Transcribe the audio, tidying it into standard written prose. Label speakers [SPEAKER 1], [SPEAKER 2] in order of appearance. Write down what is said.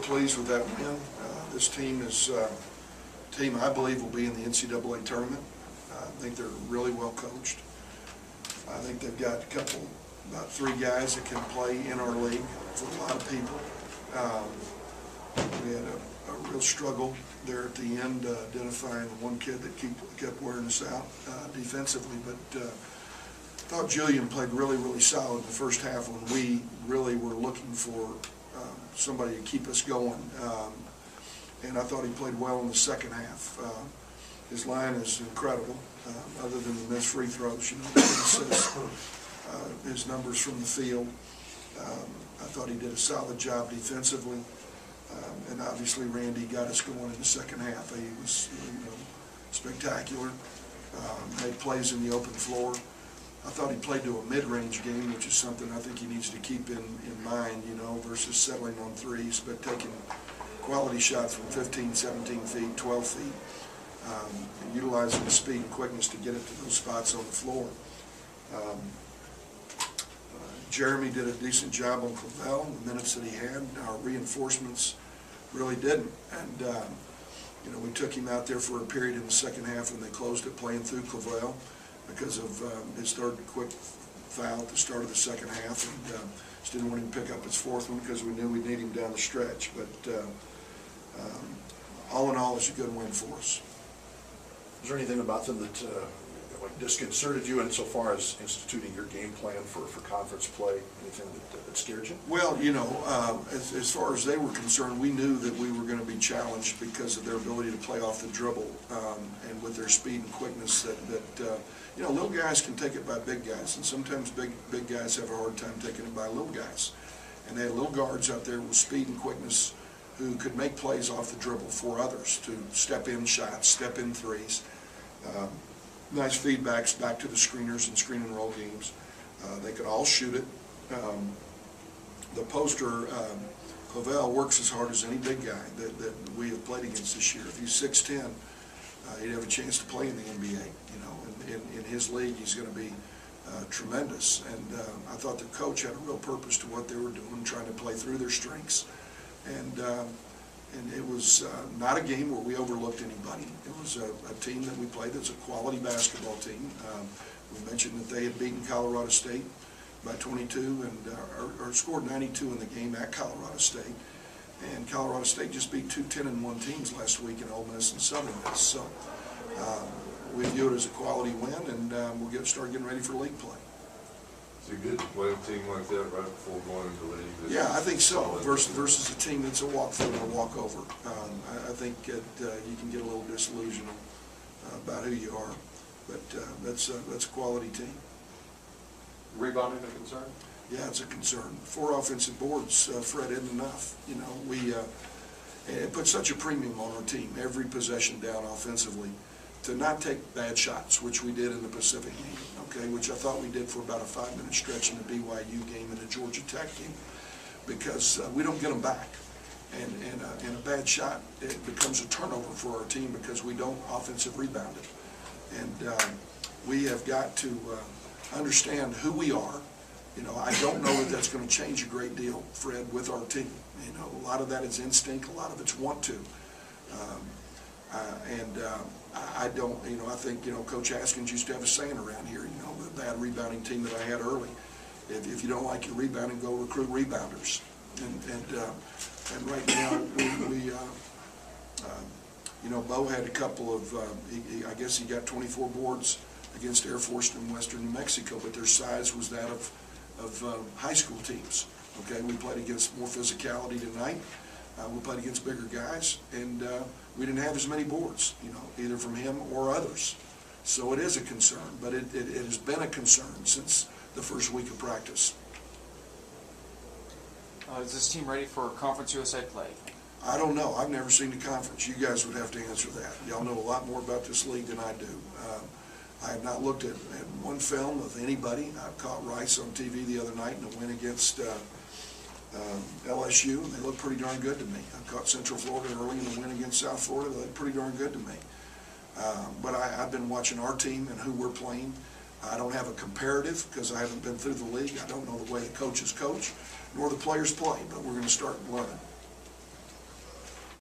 [SPEAKER 1] pleased with that win. This team is a team I believe will be in the NCAA tournament. I think they're really well coached. I think they've got about three guys that can play in our league for a lot of people. We had a real struggle there at the end, identifying the one kid that kept wearing us out defensively, but I thought Julian played really, really solid in the first half when we really were looking for somebody to keep us going. And I thought he played well in the second half. His line is incredible, other than the missed free throws, his numbers from the field. I thought he did a solid job defensively. And obviously Randy got us going in the second half. He was spectacular, made plays in the open floor. I thought he played to a mid-range game, which is something I think he needs to keep in mind, versus settling on threes, but taking quality shots from 15, 17 feet, 12 feet, and utilizing the speed and quickness to get it to those spots on the floor. Jeremy did a decent job on Clavel in the minutes that he had. Our reinforcements really didn't. And, we took him out there for a period in the second half when they closed it, playing through Clavel because of his third quick foul at the start of the second half. And just didn't want him to pick up his fourth one because we knew we'd need him down the stretch. But all in all, it's a good win for us.
[SPEAKER 2] Is there anything about them that disconcerted you insofar as instituting your game plan for conference play? Anything that scared you?
[SPEAKER 1] Well, as far as they were concerned, we knew that we were going to be challenged because of their ability to play off the dribble and with their speed and quickness. That little guys can take it by big guys, and sometimes big guys have a hard time taking it by little guys. And they had little guards out there with speed and quickness who could make plays off the dribble for others to step in shots, step in threes. Nice feedbacks back to the screeners and screen and roll games. They could all shoot it. The poster, Clavel works as hard as any big guy that we have played against this year. If he's 6'10", he'd have a chance to play in the NBA. In his league, he's going to be tremendous. And I thought the coach had a real purpose to what they were doing, trying to play through their strengths. And it was not a game where we overlooked anybody. It was a team that we played that's a quality basketball team. We mentioned that they had beaten Colorado State by 22 and or scored 92 in the game at Colorado State. And Colorado State just beat two 10-1 teams last week in Ole Miss and Southern Miss. So we view it as a quality win, and we'll start getting ready for league play.
[SPEAKER 3] It's a good to play a team like that right before going into the league.
[SPEAKER 1] Yeah, I think so. Versus a team that's a walkthrough or a walkover. I think you can get a little disillusioned about who you are, but that's a quality team.
[SPEAKER 4] Rebounding a concern?
[SPEAKER 1] Yeah, it's a concern. 4 offensive boards, Fred, isn't enough. It puts such a premium on our team every possession down offensively to not take bad shots, which we did in the Pacific game, which I thought we did for about a 5-minute stretch in the BYU game and the Georgia Tech game, because we don't get them back. And a bad shot, it becomes a turnover for our team because we don't offensive rebound it. And we have got to understand who we are. I don't know that that's going to change a great deal, Fred, with our team. A lot of that is instinct, a lot of it's want to. I don't, I think, Coach Haskins used to have a saying around here, the bad rebounding team that I had early. If you don't like your rebounding, go recruit rebounders. And right now, Bo had a couple of, I guess he got 24 boards against Air Force in Western New Mexico, but their size was that of high school teams. Okay, we played against more physicality tonight. We played against bigger guys, and we didn't have as many boards, either from him or others. So it is a concern, but it has been a concern since the first week of practice.
[SPEAKER 5] Is this team ready for Conference USA play?
[SPEAKER 1] I don't know. I've never seen the conference. You guys would have to answer that. Y'all know a lot more about this league than I do. I have not looked at one film of anybody. I caught Rice on TV the other night in a win against LSU, and they look pretty darn good to me. I caught Central Florida early in the win against South Florida. They look pretty darn good to me. But I've been watching our team and who we're playing. I don't have a comparative because I haven't been through the league. I don't know the way the coaches coach, nor the players play, but we're going to start learning.